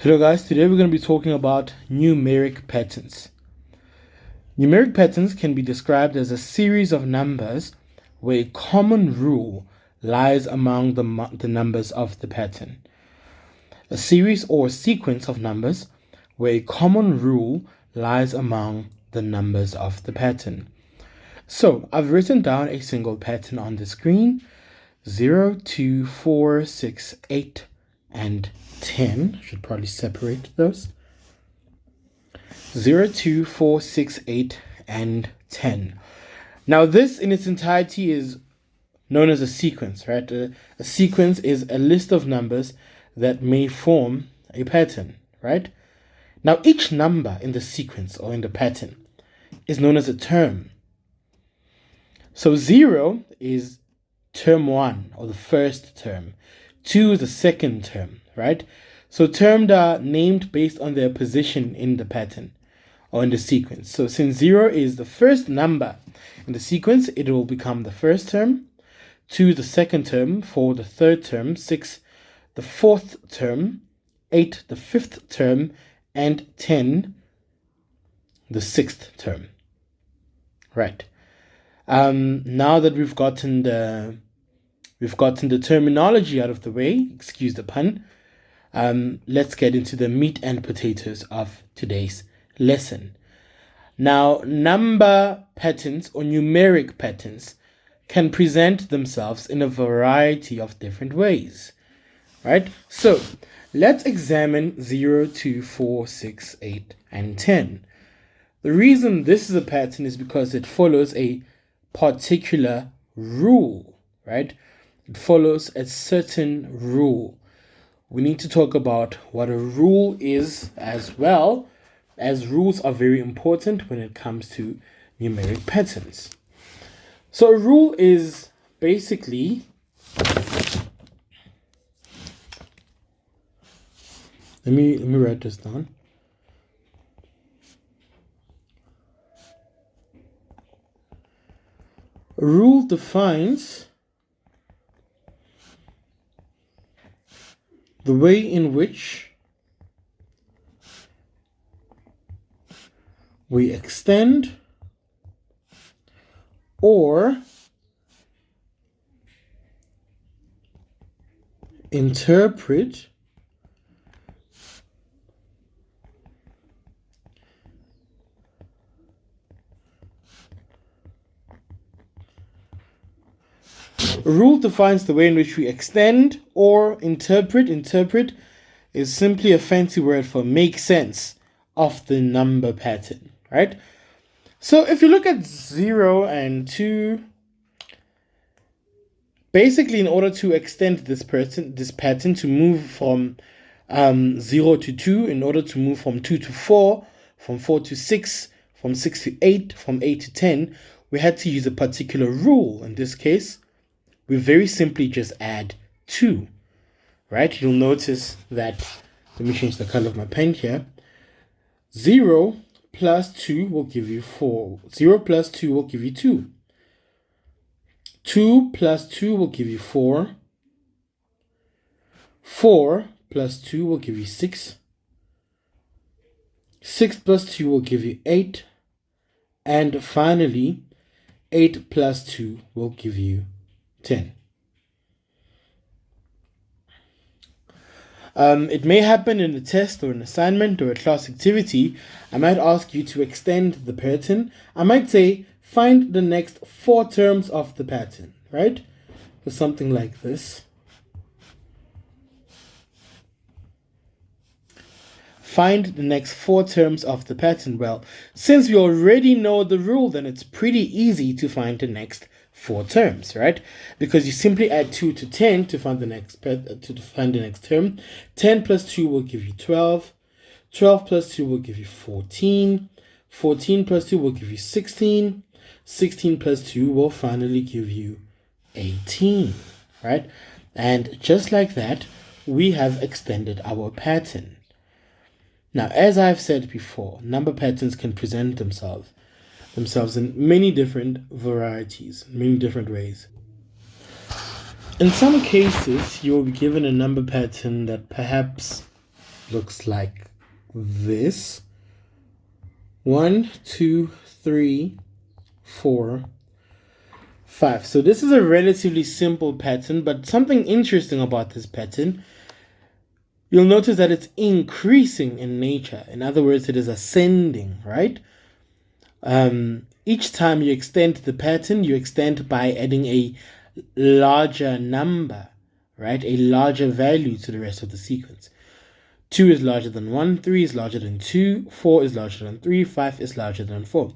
Hello guys, today we're going to be talking about numeric patterns. Numeric patterns can be described as a series of numbers where a common rule lies among the numbers of the pattern. A series or sequence of numbers where a common rule lies among the numbers of the pattern. So I've written down a single pattern on the screen: 0, 2, 4, 6, 8, and 10. I should probably separate those. 0, 2, 4, 6, 8, and 10. Now this in its entirety is known as a sequence, right? A sequence is a list of numbers that may form a pattern, right? Now each number in the sequence or in the pattern is known as a term. So 0 is term 1 or the first term. 2 is the second term, right? So terms are named based on their position in the pattern or in the sequence. So since 0 is the first number in the sequence, it will become the first term. 2 is the second term, 4 the third term, 6 the fourth term, 8 the fifth term, and 10 the sixth term. Right. Now that we've gotten the terminology out of the way, excuse the pun, let's get into the meat and potatoes of today's lesson. Now, number patterns or numeric patterns can present themselves in a variety of different ways, right? So let's examine 0, 2, 4, 6, 8, and 10. The reason this is a pattern is because it follows a particular rule, right? It follows a certain rule. We need to talk about what a rule is, as well, as rules are very important when it comes to numeric patterns. So a rule is basically, let me write this down. A rule defines the way in which we extend or interpret A rule defines the way in which we extend or interpret. Interpret is simply a fancy word for make sense of the number pattern, right? So if you look at 0 and 2, basically in order to extend this pattern to move from 0 to 2, in order to move from 2 to 4, from 4 to 6, from 6 to 8, from 8 to 10, we had to use a particular rule. In this case, we very simply just add 2, right? You'll notice that, let me change the color of my pen here. 0 plus 2 will give you 4. 0 plus 2 will give you 2. 2 plus 2 will give you 4. 4 plus 2 will give you 6. 6 plus 2 will give you 8. And finally, 8 plus 2 will give you 10. It may happen in a test or an assignment or a class activity. I might ask you to extend the pattern. I might say, find the next 4 terms of the pattern, right? For something like this. Find the next 4 terms of the pattern. Well, since we already know the rule, then it's pretty easy to find the next 4 terms, right? Because you simply add 2 to 10 to find the next term. 10 plus 2 will give you 12. 12 plus 2 will give you 14. 14 plus 2 will give you 16. 16 plus 2 will finally give you 18, right? And just like that, we have extended our pattern. Now, as I've said before, number patterns can present themselves in many different varieties, many different ways. In some cases, you will be given a number pattern that perhaps looks like this. 1, 2, 3, 4, 5. So this is a relatively simple pattern, but something interesting about this pattern, you'll notice that it's increasing in nature. In other words, it is ascending, right? Each time you extend the pattern, you extend by adding a larger number, right? A larger value to the rest of the sequence. 2 is larger than 1, 3 is larger than 2, 4 is larger than 3, 5 is larger than 4.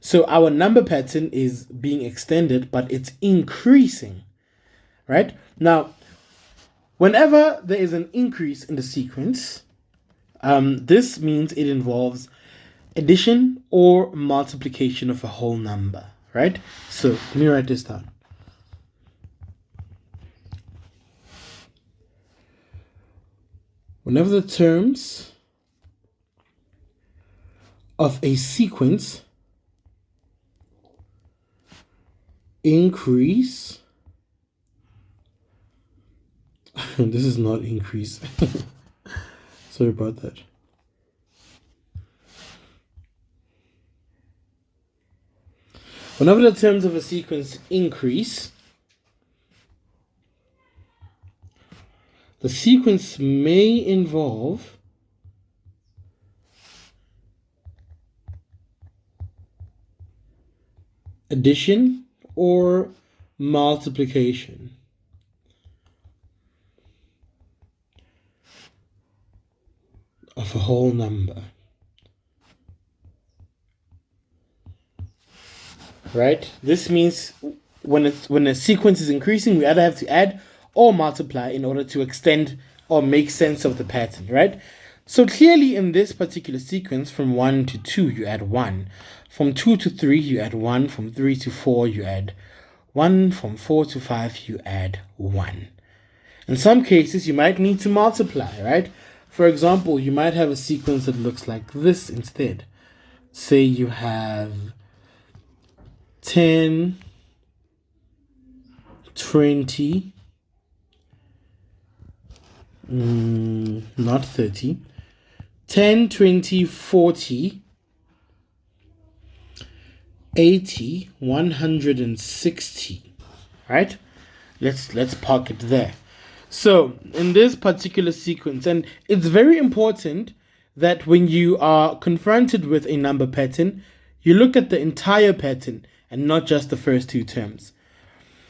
So our number pattern is being extended, but it's increasing, right? Now, whenever there is an increase in the sequence, this means it involves addition or multiplication of a whole number, right? So let me write this down. Whenever the terms of a sequence increase, this is not increase. Sorry about that. Whenever the terms of a sequence increase, the sequence may involve addition or multiplication. Of a whole number. Right? This means when a sequence is increasing, we either have to add or multiply in order to extend or make sense of the pattern, right? So clearly in this particular sequence, from 1 to 2, you add 1. From 2 to 3, you add 1. From 3 to 4, you add 1. From 4 to 5, you add 1. In some cases, you might need to multiply, right? For example, you might have a sequence that looks like this instead. Say you have 10, 20, not 30, 10, 20, 40, 80, 160, right? Let's park it there. So in this particular sequence, and it's very important that when you are confronted with a number pattern, you look at the entire pattern and not just the first two terms.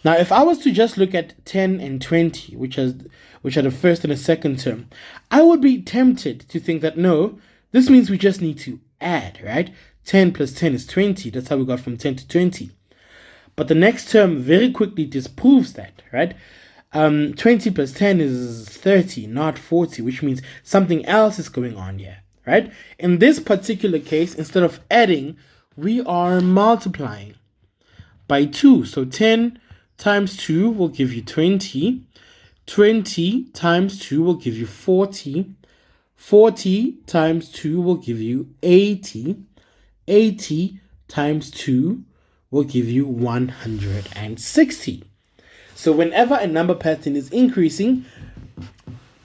Now, if I was to just look at 10 and 20, which are the first and the second term, I would be tempted to think that, no, this means we just need to add, right? 10 plus 10 is 20. That's how we got from 10 to 20. But the next term very quickly disproves that, right? 20 plus 10 is 30, not 40, which means something else is going on here, right? In this particular case, instead of adding, we are multiplying by 2. So 10 times 2 will give you 20. 20 times 2 will give you 40. 40 times 2 will give you 80. 80 times 2 will give you 160. So whenever a number pattern is increasing,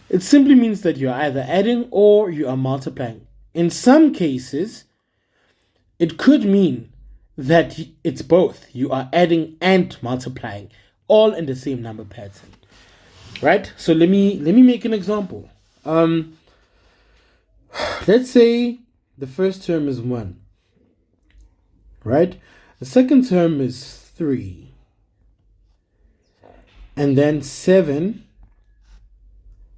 it simply means that you are either adding or you are multiplying. In some cases, it could mean that it's both. You are adding and multiplying, all in the same number pattern, right? So let me make an example. Let's say the first term is 1, right? The second term is 3. And then 7,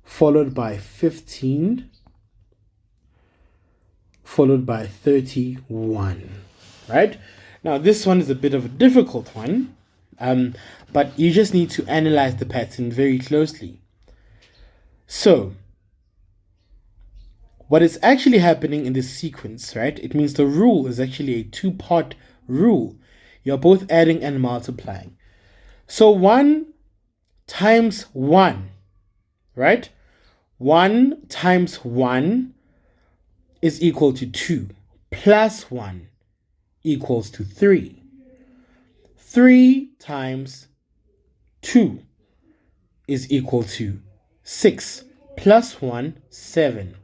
followed by 15, followed by 31, right? Now, this one is a bit of a difficult one, but you just need to analyze the pattern very closely. So, what is actually happening in this sequence, right? It means the rule is actually a two-part rule. You're both adding and multiplying. So 1 times 1, right? 1 times 1 is equal to 2, plus 1 equals to 3. 3 times 2 is equal to 6, plus 1, 7.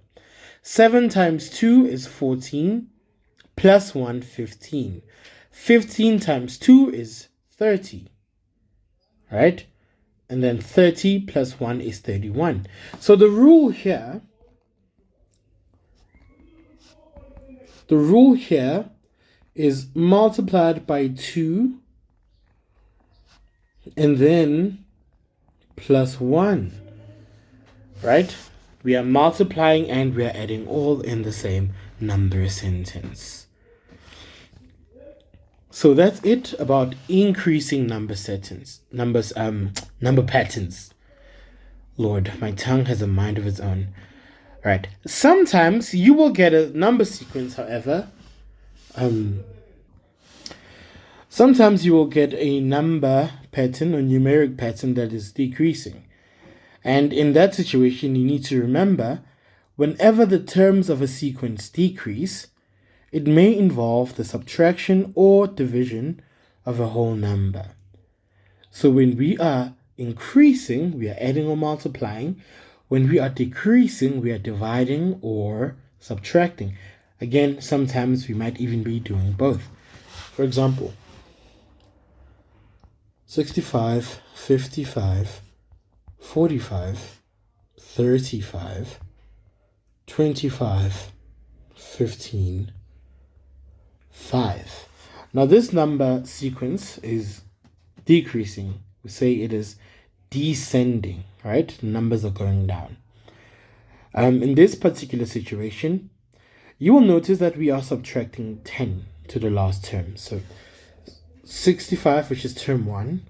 7 times 2 is 14, plus 1, 15. 15 times 2 is 30, right? And then 30 plus 1 is 31. So the rule here is multiplied by 2 and then plus 1, right? We are multiplying and we are adding all in the same number sentence. So that's it about increasing number patterns. Lord, my tongue has a mind of its own. Right. Sometimes you will get a number sequence, however. Sometimes you will get a number pattern or numeric pattern that is decreasing. And in that situation, you need to remember, whenever the terms of a sequence decrease, it may involve the subtraction or division of a whole number. So when we are increasing, we are adding or multiplying. When we are decreasing, we are dividing or subtracting. Again, sometimes we might even be doing both. For example, 65, 55, 45, 35, 25, 15, 5. Now this number sequence is decreasing. We say it is descending, right? The numbers are going down. In this particular situation, you will notice that we are subtracting 10 to the last term. So 65, which is term 1,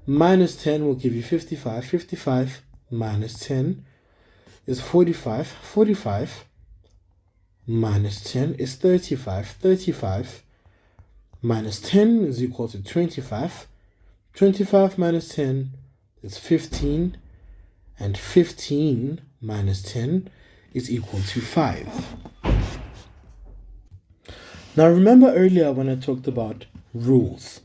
minus 10 will give you 55. 55 minus 10 is 45. 45 minus 10 is 35. 35 minus 10 is equal to 25. 25 minus 10 is 15. And 15 minus 10 is equal to 5. Now remember earlier when I talked about rules.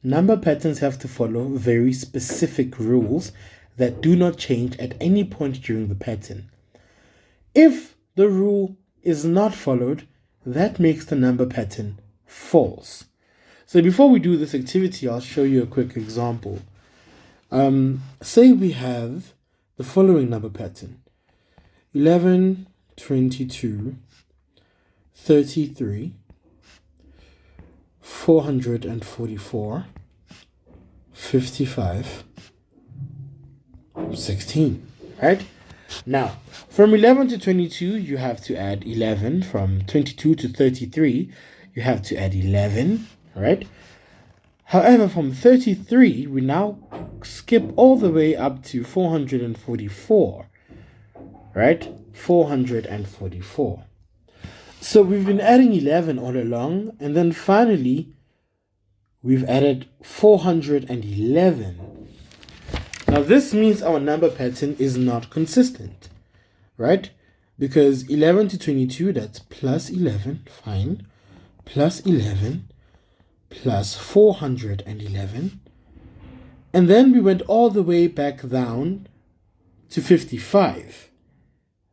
Number patterns have to follow very specific rules that do not change at any point during the pattern. If the rule is not followed, that makes the number pattern false. So before we do this activity, I'll show you a quick example. Say we have the following number pattern: 11, 22, 33, 444, 55, 16, right? Now, from 11 to 22, you have to add 11. From 22 to 33, you have to add 11, right? However, from 33, we now skip all the way up to 444, right? 444. So we've been adding 11 all along, and then finally, we've added 411. Now this means our number pattern is not consistent, right? Because 11 to 22, that's plus 11, fine, plus 11, plus 411. And then we went all the way back down to 55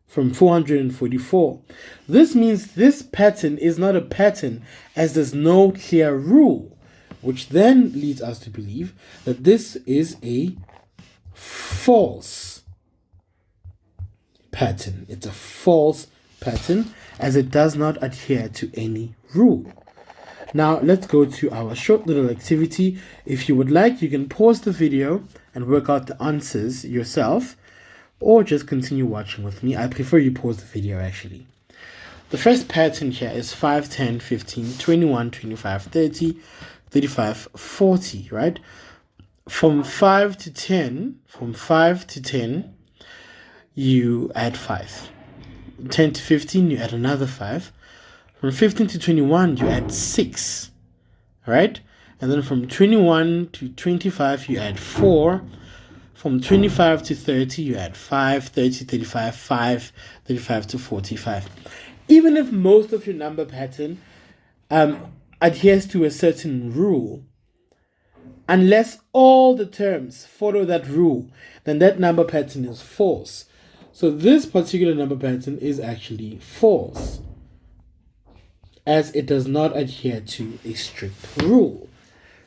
from 444. This means this pattern is not a pattern, as there's no clear rule, which then leads us to believe that this is a false pattern. It's a false pattern as it does not adhere to any rule. Now let's go to our short little activity. If you would like, you can pause the video and work out the answers yourself, or just continue watching with me. I prefer you pause the video actually. The first pattern here is 5, 10, 15, 21, 25, 30, 35, 40, right? From 5 to 10, you add 5. 10 to 15, you add another 5. From 15 to 21, you add 6, right? And then from 21 to 25, you add 4. From 25 to 30, you add 5, 30, 35, 5, 35 to 45. Even if most of your number pattern adheres to a certain rule, unless all the terms follow that rule, then that number pattern is false. So this particular number pattern is actually false, as it does not adhere to a strict rule.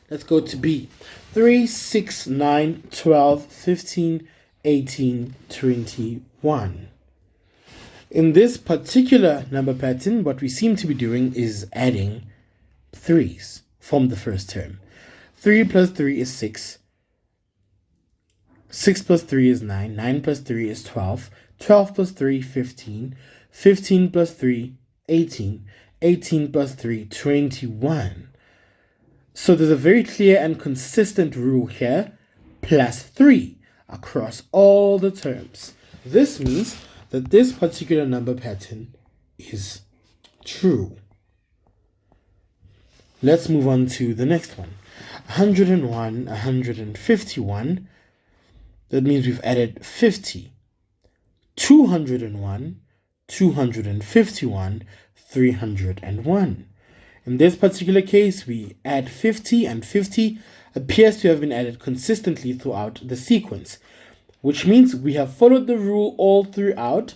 Let's go to B. 3, 6, 9, 12, 15, 18, 21. In this particular number pattern, what we seem to be doing is adding 3's from the first term. 3 plus 3 is 6. 6 plus 3 is 9. 9 plus 3 is 12. 12 plus 3, 15. 15 plus 3, 18. 18 plus 3, 21. So there's a very clear and consistent rule here, plus 3 across all the terms. This means that this particular number pattern is true. Let's move on to the next one. 101, 151. That means we've added 50. 201, 251, 301. In this particular case, we add 50, and 50 appears to have been added consistently throughout the sequence, which means we have followed the rule all throughout,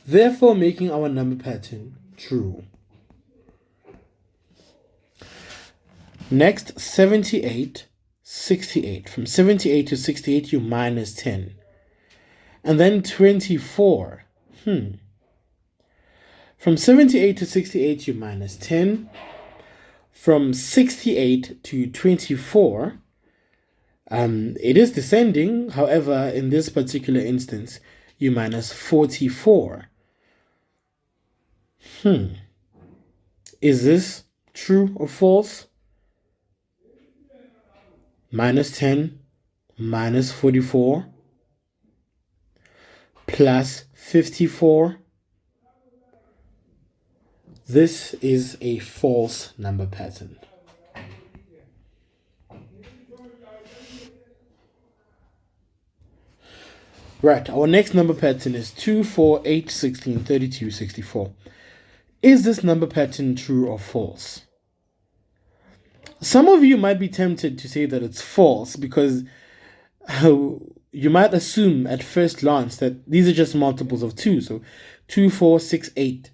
therefore making our number pattern true. Next, 78, 68. From 78 to 68, you minus 10. And then 24. From 78 to 68, you minus 10. From 68 to 24, it is descending. However, in this particular instance, you minus 44. Is this true or false? Minus 10 minus 44 plus 54. This is a false number pattern. Right, our next number pattern is 2, 4, 8, 16, 32, 64. Is this number pattern true or false? Some of you might be tempted to say that it's false because you might assume at first glance that these are just multiples of 2. So 2, 4, 6, 8.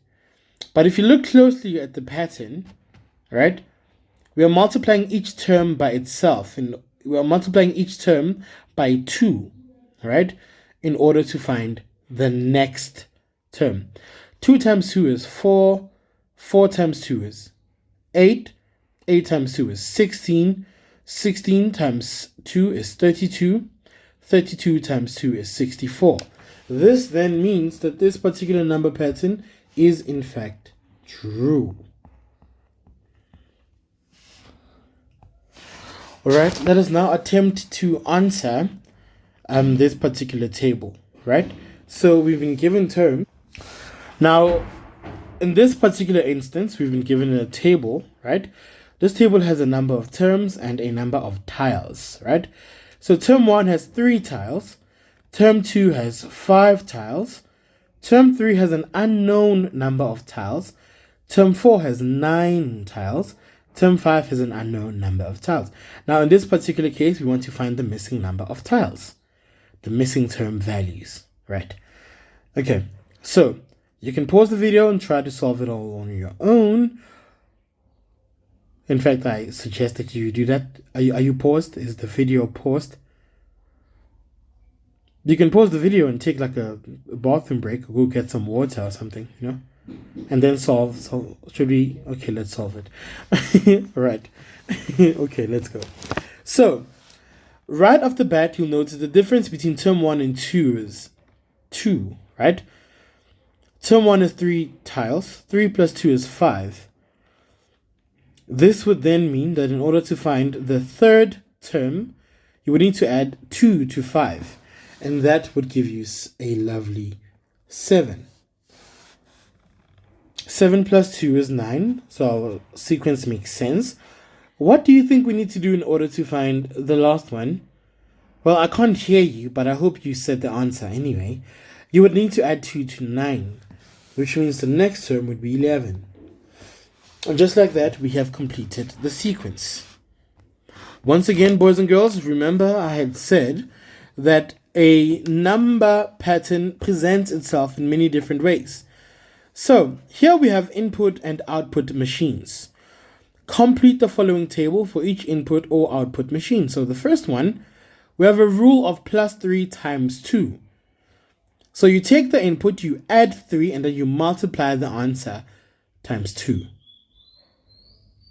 But if you look closely at the pattern, right, we are multiplying each term by itself, and we are multiplying each term by 2, right, in order to find the next term. 2 times 2 is 4, 4 times 2 is 8, 8 times 2 is 16, 16 times 2 is 32, 32 times 2 is 64. This then means that this particular number pattern is in fact true. Alright, let us now attempt to answer this particular table, right? So we've been given terms. Now, in this particular instance, we've been given a table, right? This table has a number of terms and a number of tiles, right? So term 1 has 3 tiles, term 2 has 5 tiles, term 3 has an unknown number of tiles, term 4 has 9 tiles, term 5 has an unknown number of tiles. Now, in this particular case, we want to find the missing number of tiles, the missing term values, right? Okay, so you can pause the video and try to solve it all on your own. In fact, I suggest that you do that. Are you paused? Is the video paused? You can pause the video and take like a bathroom break or go get some water or something, you know, and then solve. So should we? Okay, let's solve it. Right. Okay, let's go. So right off the bat, you'll notice the difference between term 1 and 2 is 2, right? Term 1 is 3 tiles. 3 plus 2 is 5. This would then mean that in order to find the third term, you would need to add 2 to 5. And that would give you a lovely 7. 7 plus 2 is 9. So our sequence makes sense. What do you think we need to do in order to find the last one? Well, I can't hear you, but I hope you said the answer anyway. You would need to add 2 to 9, which means the next term would be 11. And just like that, we have completed the sequence. Once again, boys and girls, remember I had said that a number pattern presents itself in many different ways. So here we have input and output machines. Complete the following table for each input or output machine. So the first one, we have a rule of +3 times 2. So you take the input, you add 3, and then you multiply the answer times 2.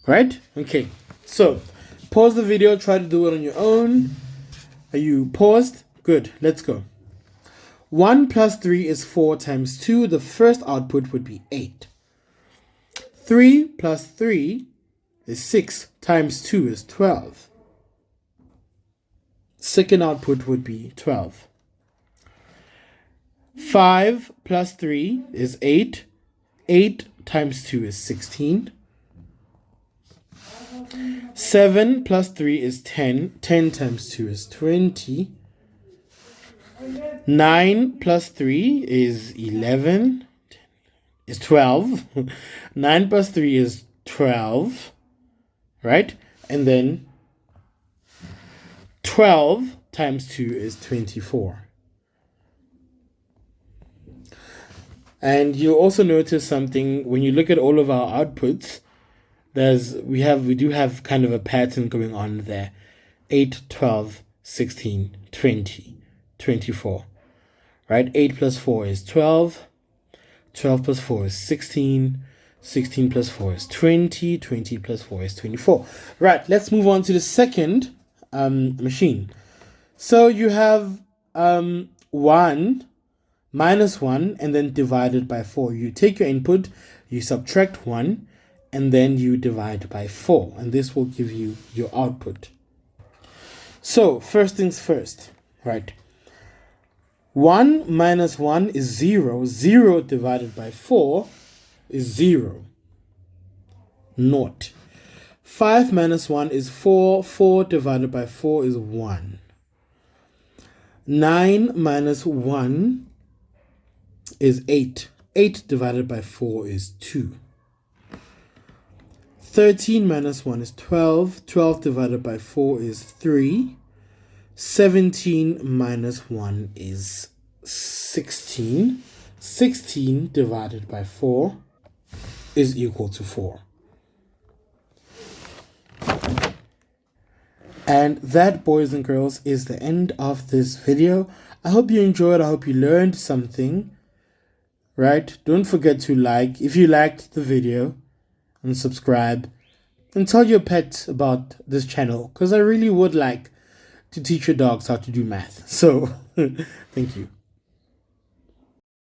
Right? Okay. So pause the video, try to do it on your own. Are you paused? Good. Let's go. 1 plus 3 is 4 times 2. The first output would be 8. 3 plus 3 is 6 times 2 is 12. Second output would be 12. 5 plus 3 is 8. 8 times 2 is 16. 7 plus 3 is 10. 10 times 2 is 20. 9 plus 3 is 11. Is 12. 9 plus 3 is 12. Right? And then 12 times 2 is 24. And you'll also notice something when you look at all of our outputs. We do have kind of a pattern going on there. 8, 12, 16, 20, 24. Right? 8 plus 4 is 12. 12 plus 4 is 16. 16 plus 4 is 20. 20 plus 4 is 24. Right, let's move on to the second machine. So you have 1 minus 1 and then divided by 4. You take your input, you subtract 1, and then you divide by 4. And this will give you your output. So first things first, right? 1 minus 1 is 0. 0 divided by 4 is 0. Naught. 5 minus 1 is 4. 4 divided by 4 is 1. 9 minus 1 is 8. 8 divided by 4 is 2. 13 minus 1 is 12. 12 divided by 4 is 3. 17 minus 1 is 16. 16 divided by 4 is equal to 4. And that, boys and girls, is the end of this video. I hope you enjoyed. I hope you learned something. Right? Don't forget to like if you liked the video, and subscribe, and tell your pet about this channel, because I really would like to teach your dogs how to do math. So, thank you.